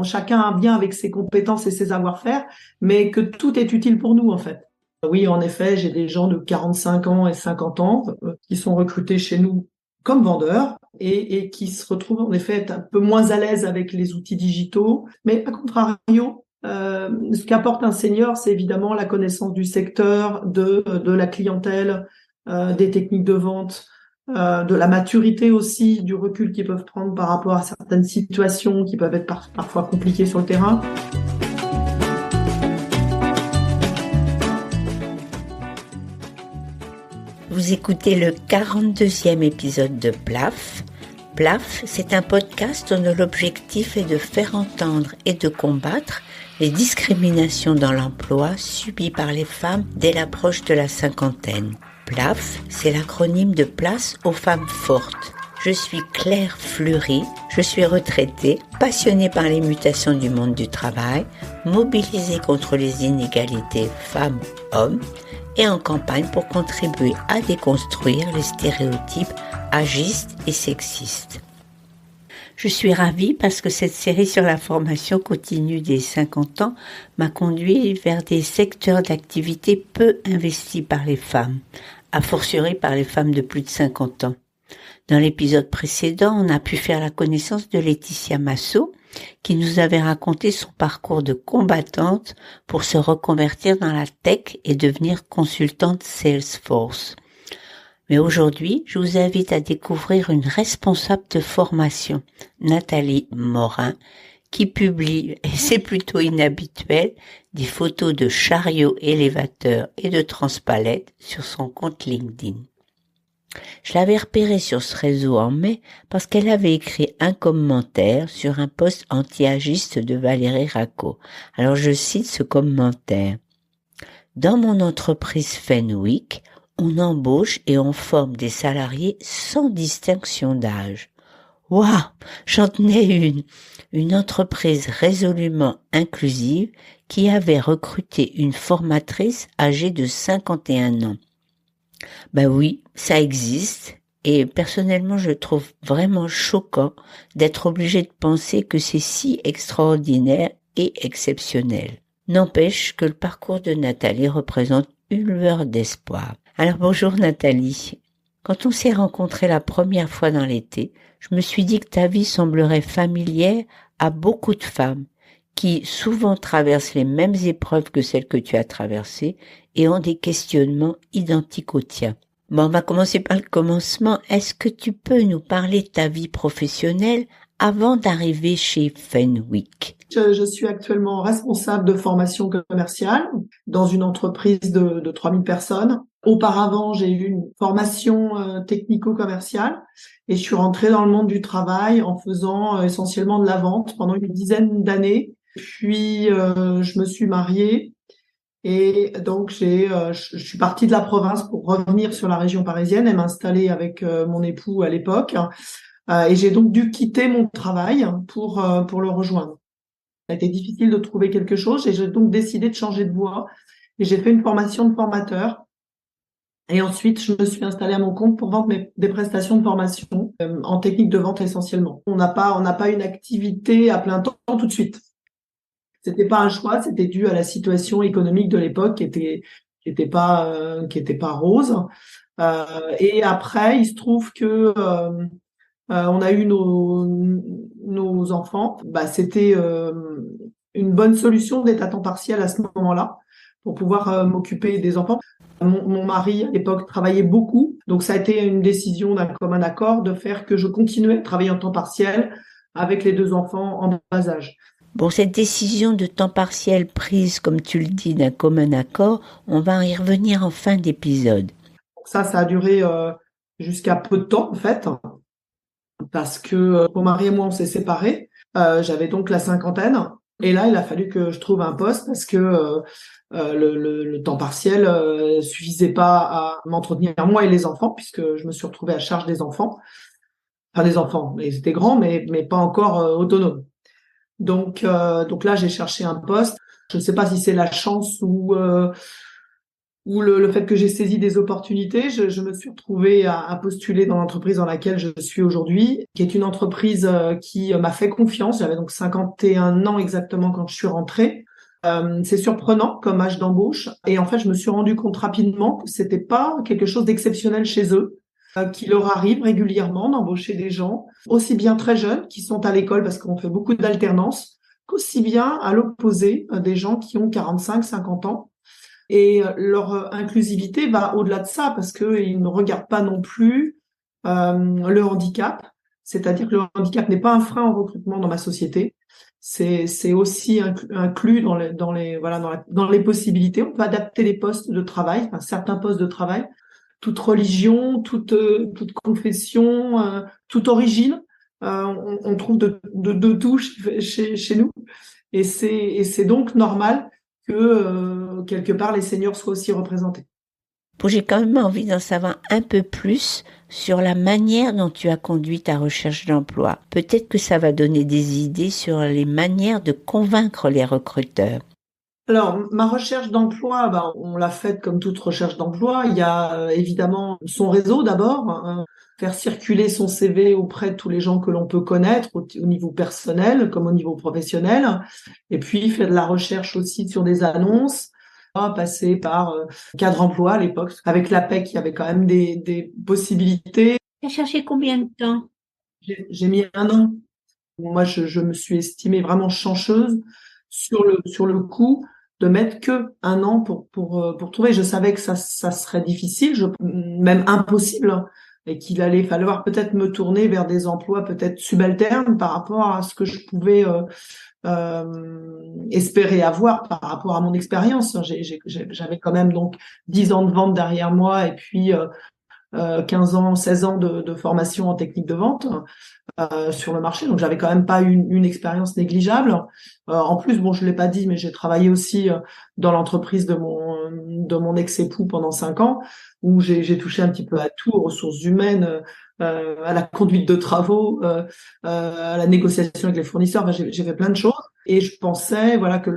Chacun vient avec ses compétences et ses savoir-faire, mais que tout est utile pour nous, en fait. Oui, en effet, j'ai des gens de 45 ans et 50 ans qui sont recrutés chez nous comme vendeurs et qui se retrouvent en effet un peu moins à l'aise avec les outils digitaux. Mais à contrario, ce qu'apporte un senior, c'est évidemment la connaissance du secteur, de la clientèle, des techniques de vente, de la maturité aussi, du recul qu'ils peuvent prendre par rapport à certaines situations qui peuvent être parfois compliquées sur le terrain. Vous écoutez le 42e épisode de PLAF. PLAF, c'est un podcast dont l'objectif est de faire entendre et de combattre les discriminations dans l'emploi subies par les femmes dès l'approche de la cinquantaine. PLAF, c'est l'acronyme de Place aux femmes fortes. Je suis Claire Fleury, je suis retraitée, passionnée par les mutations du monde du travail, mobilisée contre les inégalités femmes-hommes et en campagne pour contribuer à déconstruire les stéréotypes agistes et sexistes. Je suis ravie parce que cette série sur la formation continue des 50 ans m'a conduit vers des secteurs d'activité peu investis par les femmes, a fortiori par les femmes de plus de 50 ans. Dans l'épisode précédent, on a pu faire la connaissance de Laetitia Massot, qui nous avait raconté son parcours de combattante pour se reconvertir dans la tech et devenir consultante Salesforce. Mais aujourd'hui, je vous invite à découvrir une responsable de formation, Nathalie Morin, qui publie, et c'est plutôt inhabituel, des photos de chariots élévateurs et de transpalettes sur son compte LinkedIn. Je l'avais repérée sur ce réseau en mai parce qu'elle avait écrit un commentaire sur un post anti-agiste de Valérie Raco. Alors je cite ce commentaire. « Dans mon entreprise Fenwick, on embauche et on forme des salariés sans distinction d'âge. Waouh, j'en tenais une entreprise résolument inclusive qui avait recruté une formatrice âgée de 51 ans. Ben oui, ça existe et personnellement je trouve vraiment choquant d'être obligé de penser que c'est si extraordinaire et exceptionnel. N'empêche que le parcours de Nathalie représente une lueur d'espoir. Alors bonjour Nathalie. Quand on s'est rencontrés la première fois dans l'été, je me suis dit que ta vie semblerait familière à beaucoup de femmes qui souvent traversent les mêmes épreuves que celles que tu as traversées et ont des questionnements identiques aux tiens. Bon, on va commencer par le commencement. Est-ce que tu peux nous parler de ta vie professionnelle avant d'arriver chez Fenwick? Je suis actuellement responsable de formation commerciale dans une entreprise de 3000 personnes. Auparavant, j'ai eu une formation technico-commerciale et je suis rentrée dans le monde du travail en faisant essentiellement de la vente pendant une dizaine d'années. Puis, je me suis mariée et donc je suis partie de la province pour revenir sur la région parisienne et m'installer avec mon époux à l'époque. Et j'ai donc dû quitter mon travail pour le rejoindre. Ça a été difficile de trouver quelque chose et j'ai donc décidé de changer de voie. Et j'ai fait une formation de formateur. Et ensuite, je me suis installée à mon compte pour vendre des prestations de formation en technique de vente essentiellement. On n'a pas une activité à plein temps tout de suite. C'était pas un choix, c'était dû à la situation économique de l'époque qui était pas rose. Et après, il se trouve que on a eu nos enfants. C'était une bonne solution d'être à temps partiel à ce moment-là pour pouvoir m'occuper des enfants. Mon mari, à l'époque, travaillait beaucoup. Donc, ça a été une décision d'un commun accord de faire que je continuais à travailler en temps partiel avec les deux enfants en bas âge. Bon, cette décision de temps partiel prise, comme tu le dis, d'un commun accord, on va y revenir en fin d'épisode. Donc ça a duré jusqu'à peu de temps, en fait, parce que mon mari et moi, on s'est séparés. J'avais donc la cinquantaine. Et là, il a fallu que je trouve un poste parce que le temps partiel suffisait pas à m'entretenir moi et les enfants, puisque je me suis retrouvée à charge des enfants. Enfin, des enfants, ils étaient grands, mais pas encore autonomes. Donc là, j'ai cherché un poste. Je ne sais pas si c'est la chance ou ou le fait que j'ai saisi des opportunités, je me suis retrouvée à postuler dans l'entreprise dans laquelle je suis aujourd'hui, qui est une entreprise qui m'a fait confiance. J'avais donc 51 ans exactement quand je suis rentrée. C'est surprenant comme âge d'embauche. Et en fait, je me suis rendu compte rapidement que c'était pas quelque chose d'exceptionnel chez eux, qu'il leur arrive régulièrement d'embaucher des gens, aussi bien très jeunes qui sont à l'école parce qu'on fait beaucoup d'alternance, qu'aussi bien à l'opposé, des gens qui ont 45, 50 ans. Et leur inclusivité va au-delà de ça parce qu'ils ne regardent pas non plus le handicap. C'est-à-dire que le handicap n'est pas un frein au recrutement dans ma société. C'est aussi inclus dans les possibilités. On peut adapter les postes de travail, enfin, certains postes de travail, toute religion, toute confession, toute origine. On trouve de tout chez nous. Et c'est donc normal que quelque part les seniors soient aussi représentés. Bon, j'ai quand même envie d'en savoir un peu plus sur la manière dont tu as conduit ta recherche d'emploi. Peut-être que ça va donner des idées sur les manières de convaincre les recruteurs. Alors, ma recherche d'emploi, on l'a faite comme toute recherche d'emploi. Il y a évidemment son réseau d'abord, faire circuler son CV auprès de tous les gens que l'on peut connaître au niveau personnel comme au niveau professionnel. Et puis, faire de la recherche aussi sur des annonces, passer par Cadre Emploi à l'époque. Avec l'APEC, il y avait quand même des possibilités. Tu as cherché combien de temps? J'ai mis 1 an. Moi, je me suis estimée vraiment chanceuse sur le coup de mettre que 1 an pour trouver. Je savais que ça serait difficile, même impossible, et qu'il allait falloir peut-être me tourner vers des emplois peut-être subalternes par rapport à ce que je pouvais espérer avoir par rapport à mon expérience. J'avais quand même donc 10 ans de vente derrière moi et puis 15 ans, 16 ans de formation en technique de vente sur le marché. Donc, j'avais quand même pas une expérience négligeable. En plus, bon, je l'ai pas dit, mais j'ai travaillé aussi dans l'entreprise de mon ex-époux pendant 5 ans, où j'ai touché un petit peu à tout, aux ressources humaines, à la conduite de travaux, à la négociation avec les fournisseurs. Enfin, j'ai fait plein de choses. Et je pensais, voilà, que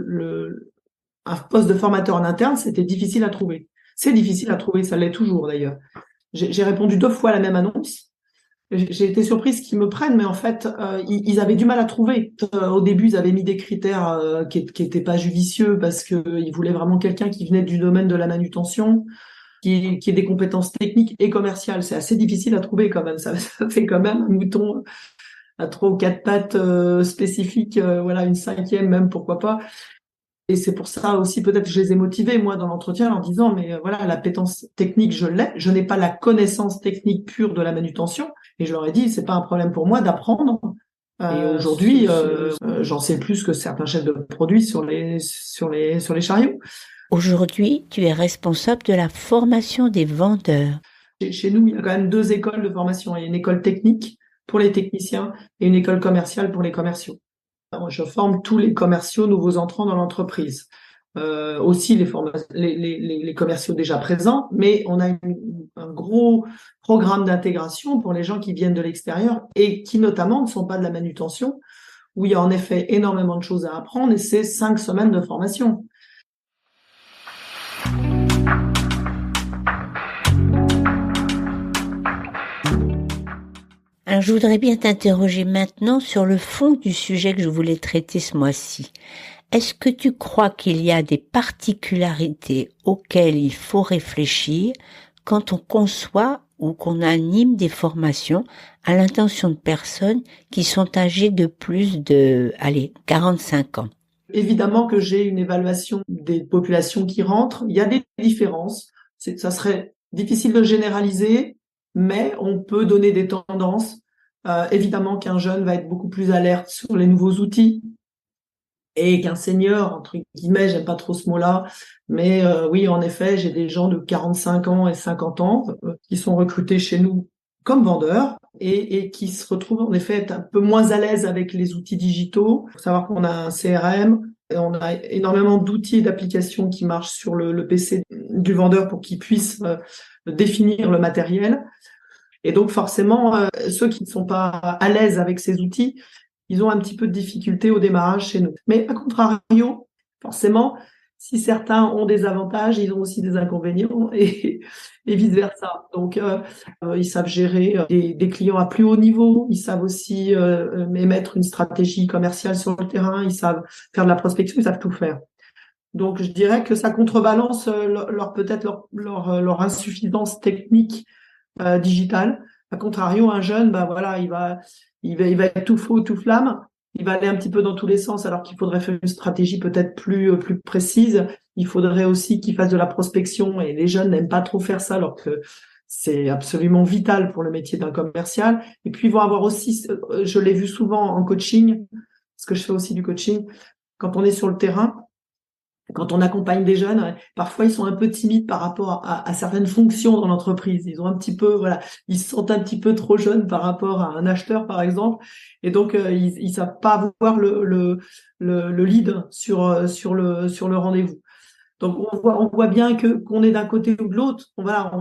un poste de formateur en interne, c'était difficile à trouver. C'est difficile à trouver, ça l'est toujours d'ailleurs. J'ai répondu 2 fois à la même annonce. J'ai été surprise qu'ils me prennent, mais en fait, ils avaient du mal à trouver. Au début, ils avaient mis des critères qui étaient pas judicieux parce que ils voulaient vraiment quelqu'un qui venait du domaine de la manutention, qui ait des compétences techniques et commerciales. C'est assez difficile à trouver quand même. Ça fait quand même un mouton à 3 ou 4 pattes spécifiques. Voilà, une 5e même, pourquoi pas. Et c'est pour ça aussi, peut-être que je les ai motivés, moi, dans l'entretien, en disant, mais voilà, l'appétence technique, je l'ai. Je n'ai pas la connaissance technique pure de la manutention. Et je leur ai dit, c'est pas un problème pour moi d'apprendre. Et aujourd'hui, j'en sais plus que certains chefs de produits sur les chariots. Aujourd'hui, tu es responsable de la formation des vendeurs. Chez nous, il y a quand même 2 écoles de formation. Il y a une école technique pour les techniciens et une école commerciale pour les commerciaux. Je forme tous les commerciaux nouveaux entrants dans l'entreprise, aussi les commerciaux déjà présents, mais on a un gros programme d'intégration pour les gens qui viennent de l'extérieur et qui notamment ne sont pas de la manutention, où il y a en effet énormément de choses à apprendre et c'est 5 semaines de formation. Alors, je voudrais bien t'interroger maintenant sur le fond du sujet que je voulais traiter ce mois-ci. Est-ce que tu crois qu'il y a des particularités auxquelles il faut réfléchir quand on conçoit ou qu'on anime des formations à l'intention de personnes qui sont âgées de plus de, 45 ans? Évidemment que j'ai une évaluation des populations qui rentrent. Il y a des différences. Ça serait difficile de généraliser, mais on peut donner des tendances. Évidemment qu'un jeune va être beaucoup plus alerte sur les nouveaux outils et qu'un senior, entre guillemets, j'aime pas trop ce mot-là, mais oui, en effet, j'ai des gens de 45 ans et 50 ans qui sont recrutés chez nous comme vendeurs et qui se retrouvent en effet être un peu moins à l'aise avec les outils digitaux. Il faut savoir qu'on a un CRM, et on a énormément d'outils et d'applications qui marchent sur le PC du vendeur pour qu'il puisse définir le matériel. Et donc forcément, ceux qui ne sont pas à l'aise avec ces outils, ils ont un petit peu de difficulté au démarrage chez nous. Mais à contrario, forcément, si certains ont des avantages, ils ont aussi des inconvénients et vice-versa. Donc, ils savent gérer des clients à plus haut niveau, ils savent aussi émettre une stratégie commerciale sur le terrain, ils savent faire de la prospection, ils savent tout faire. Donc, je dirais que ça contrebalance peut-être leur insuffisance technique digitale. A contrario, un jeune, bah voilà, il va être tout feu, tout flamme. Il va aller un petit peu dans tous les sens, alors qu'il faudrait faire une stratégie peut-être plus précise. Il faudrait aussi qu'il fasse de la prospection, et les jeunes n'aiment pas trop faire ça, alors que c'est absolument vital pour le métier d'un commercial. Et puis, ils vont avoir aussi, je l'ai vu souvent en coaching, parce que je fais aussi du coaching, quand on est sur le terrain, quand on accompagne des jeunes, parfois ils sont un peu timides par rapport à certaines fonctions dans l'entreprise. Ils ont un petit peu, voilà, ils se sentent un petit peu trop jeunes par rapport à un acheteur, par exemple, et donc ils savent pas avoir le lead sur le rendez-vous. Donc on voit bien qu'on est d'un côté ou de l'autre.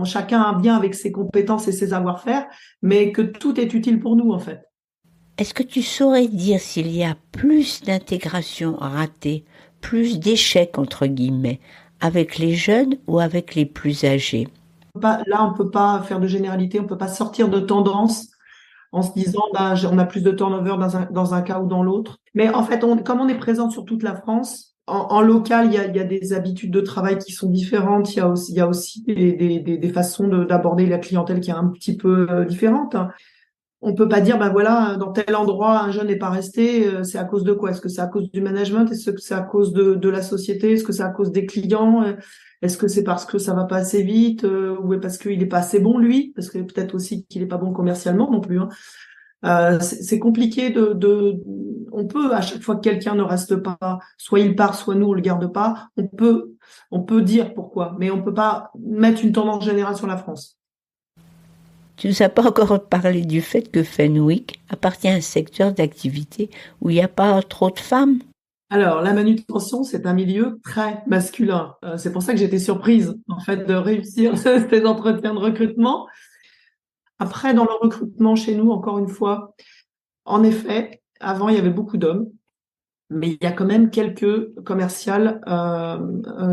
Chacun vient avec ses compétences et ses savoir-faire, mais que tout est utile pour nous en fait. Est-ce que tu saurais dire s'il y a plus d'intégration ratée, plus d'échecs entre guillemets, avec les jeunes ou avec les plus âgés? Là, on peut pas faire de généralité, on peut pas sortir de tendance en se disant on a plus de turnover dans un cas ou dans l'autre. Mais en fait, comme on est présent sur toute la France, en local, il y a des habitudes de travail qui sont différentes. Il y a aussi des façons d'aborder la clientèle qui est un petit peu différente. On peut pas dire, voilà, dans tel endroit, un jeune n'est pas resté, c'est à cause de quoi? Est-ce que c'est à cause du management? Est-ce que c'est à cause de la société? Est-ce que c'est à cause des clients? Est-ce que c'est parce que ça va pas assez vite? Ou parce qu'il est pas assez bon, lui? Parce que peut-être aussi qu'il est pas bon commercialement non plus, hein. C'est compliqué on peut, à chaque fois que quelqu'un ne reste pas, soit il part, soit nous, on le garde pas, on peut dire pourquoi, mais on peut pas mettre une tendance générale sur la France. Tu ne nous as pas encore parlé du fait que Fenwick appartient à un secteur d'activité où il n'y a pas trop de femmes. Alors, la manutention, c'est un milieu très masculin. C'est pour ça que j'étais surprise, en fait, de réussir ces entretiens de recrutement. Après, dans le recrutement chez nous, encore une fois, en effet, avant, il y avait beaucoup d'hommes, mais il y a quand même quelques commerciales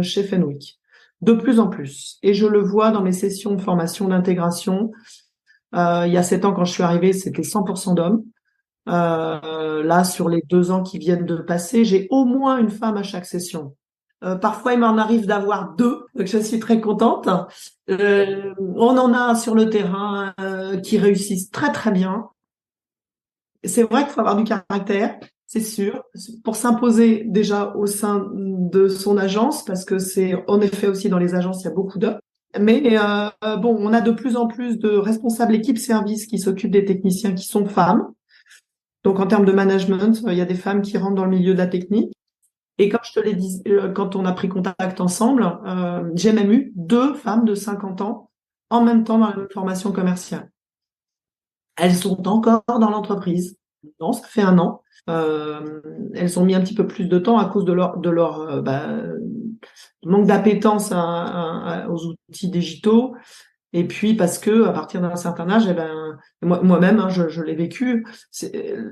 chez Fenwick. De plus en plus. Et je le vois dans mes sessions de formation d'intégration. Il y a 7 ans, quand je suis arrivée, c'était 100% d'hommes. Là, sur les 2 ans qui viennent de passer, j'ai au moins une femme à chaque session. Parfois, il m'en arrive d'avoir 2, donc je suis très contente. On en a sur le terrain qui réussissent très très bien. C'est vrai qu'il faut avoir du caractère, c'est sûr, pour s'imposer déjà au sein de son agence, parce que c'est en effet aussi dans les agences, il y a beaucoup d'hommes. Mais on a de plus en plus de responsables équipe service qui s'occupent des techniciens qui sont femmes. Donc, en termes de management, il y a des femmes qui rentrent dans le milieu de la technique. Et comme je te l'ai dit, quand on a pris contact ensemble, j'ai même eu 2 femmes de 50 ans en même temps dans la même formation commerciale. Elles sont encore dans l'entreprise. Non, ça fait 1 an. Elles ont mis un petit peu plus de temps à cause de leur manque d'appétence aux outils digitaux. Et puis parce que à partir d'un certain âge, moi-même, hein, je l'ai vécu,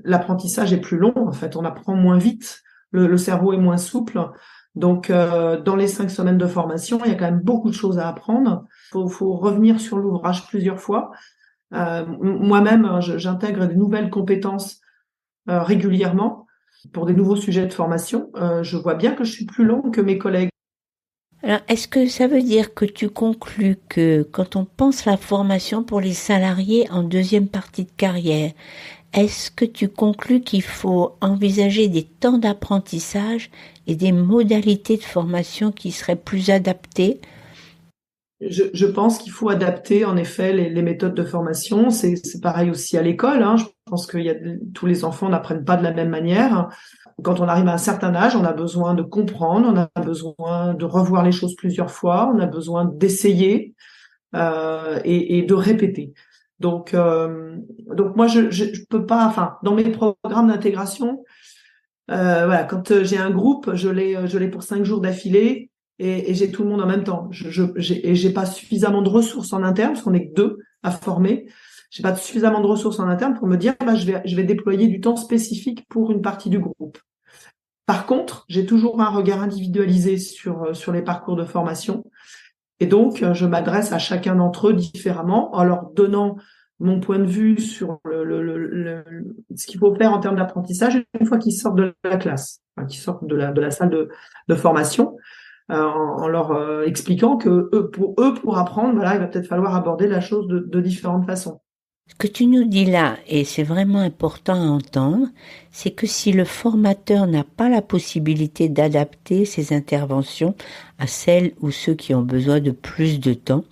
l'apprentissage est plus long. En fait, on apprend moins vite, le cerveau est moins souple. Donc, dans les 5 semaines de formation, il y a quand même beaucoup de choses à apprendre. Faut revenir sur l'ouvrage plusieurs fois. Moi-même, j'intègre des nouvelles compétences régulièrement pour des nouveaux sujets de formation. Je vois bien que je suis plus longue que mes collègues. Alors, est-ce que ça veut dire que tu conclus que quand on pense la formation pour les salariés en deuxième partie de carrière, est-ce que tu conclus qu'il faut envisager des temps d'apprentissage et des modalités de formation qui seraient plus adaptées? Je pense qu'il faut adapter en effet les méthodes de formation. C'est pareil aussi à l'école, hein. Je pense que tous les enfants n'apprennent pas de la même manière. Quand on arrive à un certain âge, on a besoin de comprendre, on a besoin de revoir les choses plusieurs fois, on a besoin d'essayer et de répéter. Donc moi je peux pas. Enfin, dans mes programmes d'intégration, voilà, quand j'ai un groupe, je l'ai pour 5 jours d'affilée. Et j'ai tout le monde en même temps. J'ai pas suffisamment de ressources en interne, parce qu'on est que 2 à former. J'ai pas suffisamment de ressources en interne pour me dire, je vais déployer du temps spécifique pour une partie du groupe. Par contre, j'ai toujours un regard individualisé sur les parcours de formation. Et donc, je m'adresse à chacun d'entre eux différemment en leur donnant mon point de vue sur ce qu'il faut faire en termes d'apprentissage une fois qu'ils sortent de la classe, enfin, qu'ils sortent de la salle de formation, en leur expliquant que pour apprendre, voilà, il va peut-être falloir aborder la chose de différentes façons. Ce que tu nous dis là, et c'est vraiment important à entendre, c'est que si le formateur n'a pas la possibilité d'adapter ses interventions à celles ou ceux qui ont besoin de plus de temps,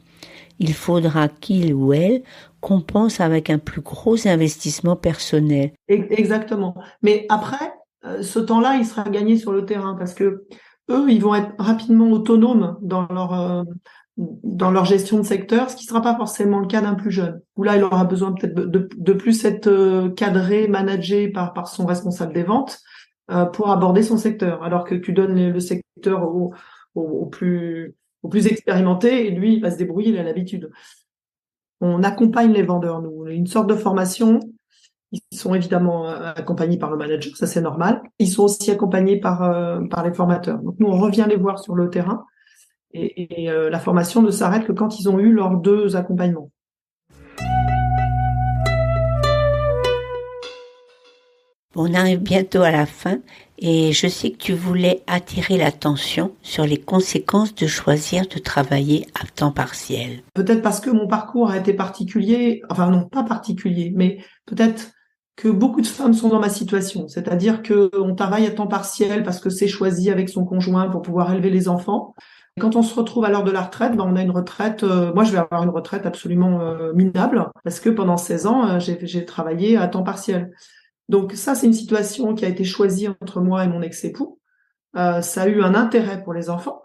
il faudra qu'il ou elle compense avec un plus gros investissement personnel. Exactement. Mais après, ce temps-là, il sera gagné sur le terrain parce que eux, ils vont être rapidement autonomes dans leur gestion de secteur, ce qui ne sera pas forcément le cas d'un plus jeune. Où là, il aura besoin peut-être de plus être cadré, managé par son responsable des ventes pour aborder son secteur. Alors que tu donnes le secteur au plus expérimenté et lui, il va se débrouiller, il a l'habitude. On accompagne les vendeurs, nous. Une sorte de formation. Ils sont évidemment accompagnés par le manager, ça c'est normal. Ils sont aussi accompagnés par les formateurs. Donc nous, on revient les voir sur le terrain. Et la formation ne s'arrête que quand ils ont eu leurs 2 accompagnements. On arrive bientôt à la fin et je sais que tu voulais attirer l'attention sur les conséquences de choisir de travailler à temps partiel. Peut-être parce que mon parcours a été particulier, enfin non, pas particulier, mais peut-être que beaucoup de femmes sont dans ma situation. C'est-à-dire qu'on travaille à temps partiel parce que c'est choisi avec son conjoint pour pouvoir élever les enfants. Quand on se retrouve à l'heure de la retraite, on a une retraite, moi je vais avoir une retraite absolument minable parce que pendant 16 ans, j'ai travaillé à temps partiel. Donc ça, c'est une situation qui a été choisie entre moi et mon ex-époux. Ça a eu un intérêt pour les enfants.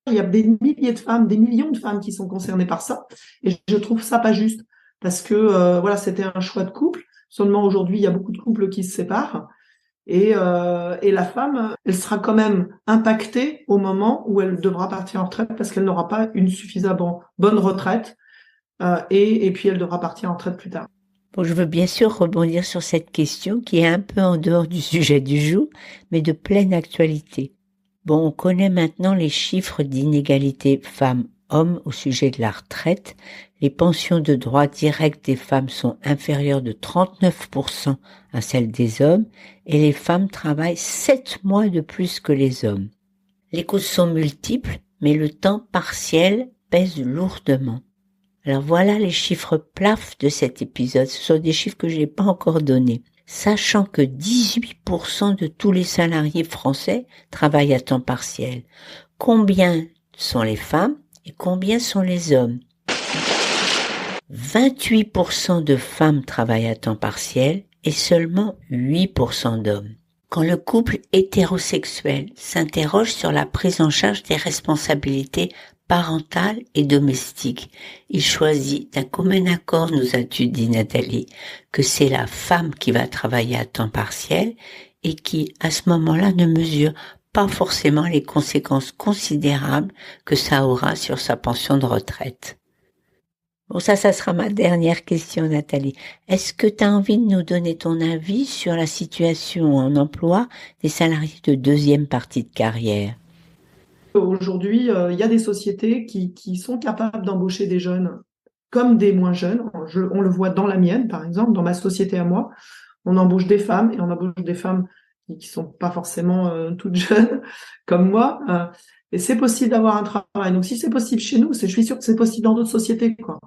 Il y a des milliers de femmes, des millions de femmes qui sont concernées par ça. Et je trouve ça pas juste parce que voilà, c'était un choix de couple. Seulement aujourd'hui, il y a beaucoup de couples qui se séparent. Et la femme, elle sera quand même impactée au moment où elle devra partir en retraite parce qu'elle n'aura pas une suffisamment bonne retraite et puis elle devra partir en retraite plus tard. Bon, je veux bien sûr rebondir sur cette question qui est un peu en dehors du sujet du jour, mais de pleine actualité. Bon, on connaît maintenant les chiffres d'inégalité femmes-hommes au sujet de la retraite. Les pensions de droit direct des femmes sont inférieures de 39% à celles des hommes et les femmes travaillent 7 mois de plus que les hommes. Les causes sont multiples, mais le temps partiel pèse lourdement. Alors voilà les chiffres plaf de cet épisode. Ce sont des chiffres que je n'ai pas encore donnés. Sachant que 18% de tous les salariés français travaillent à temps partiel. Combien sont les femmes et combien sont les hommes ? 28% de femmes travaillent à temps partiel et seulement 8% d'hommes. Quand le couple hétérosexuel s'interroge sur la prise en charge des responsabilités parentales et domestiques, il choisit d'un commun accord, nous a-tu dit Nathalie, que c'est la femme qui va travailler à temps partiel et qui, à ce moment-là, ne mesure pas forcément les conséquences considérables que ça aura sur sa pension de retraite. Bon, ça sera ma dernière question, Nathalie. Est-ce que tu as envie de nous donner ton avis sur la situation en emploi des salariés de deuxième partie de carrière ? Aujourd'hui, il y a des sociétés qui sont capables d'embaucher des jeunes comme des moins jeunes. On le voit dans la mienne, par exemple, dans ma société à moi. On embauche des femmes et on embauche des femmes qui sont pas forcément toutes jeunes comme moi. Et c'est possible d'avoir un travail. Donc, si c'est possible chez nous, je suis sûre que c'est possible dans d'autres sociétés, quoi.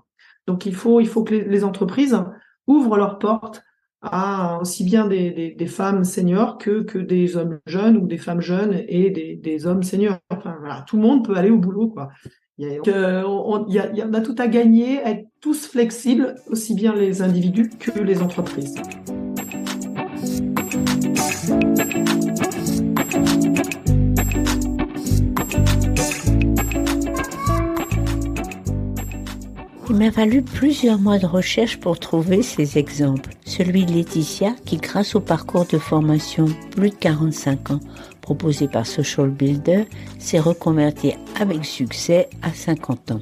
Donc, il faut que les entreprises ouvrent leurs portes à aussi bien des femmes seniors que des hommes jeunes ou des femmes jeunes et des hommes seniors. Enfin, voilà, tout le monde peut aller au boulot, quoi. On a tout à gagner, à être tous flexibles, aussi bien les individus que les entreprises. Il m'a fallu plusieurs mois de recherche pour trouver ces exemples. Celui de Laetitia qui, grâce au parcours de formation plus de 45 ans proposé par Social Builder, s'est reconvertie avec succès à 50 ans.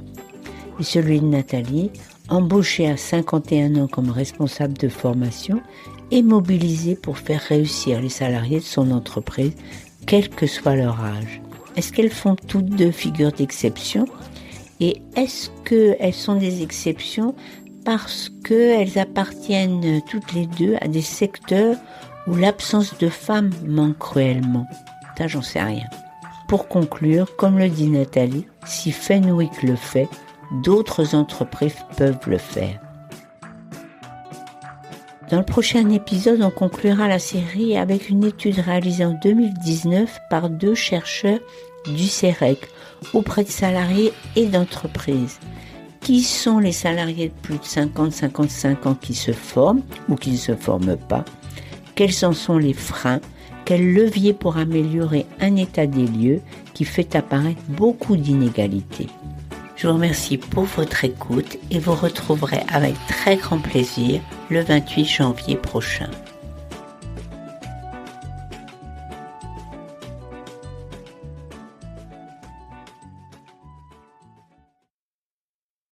Et celui de Nathalie, embauché à 51 ans comme responsable de formation et mobilisé pour faire réussir les salariés de son entreprise, quel que soit leur âge. Est-ce qu'elles font toutes deux figure d'exception? Et est-ce qu'elles sont des exceptions parce qu'elles appartiennent toutes les deux à des secteurs où l'absence de femmes manque cruellement? Ça, j'en sais rien. Pour conclure, comme le dit Nathalie, si Fenwick le fait, d'autres entreprises peuvent le faire. Dans le prochain épisode, on conclura la série avec une étude réalisée en 2019 par 2 chercheurs du CEREC auprès de salariés et d'entreprises. Qui sont les salariés de plus de 50-55 ans qui se forment ou qui ne se forment pas? Quels en sont les freins? Quels leviers pour améliorer un état des lieux qui fait apparaître beaucoup d'inégalités? Je vous remercie pour votre écoute et vous retrouverez avec très grand plaisir le 28 janvier prochain.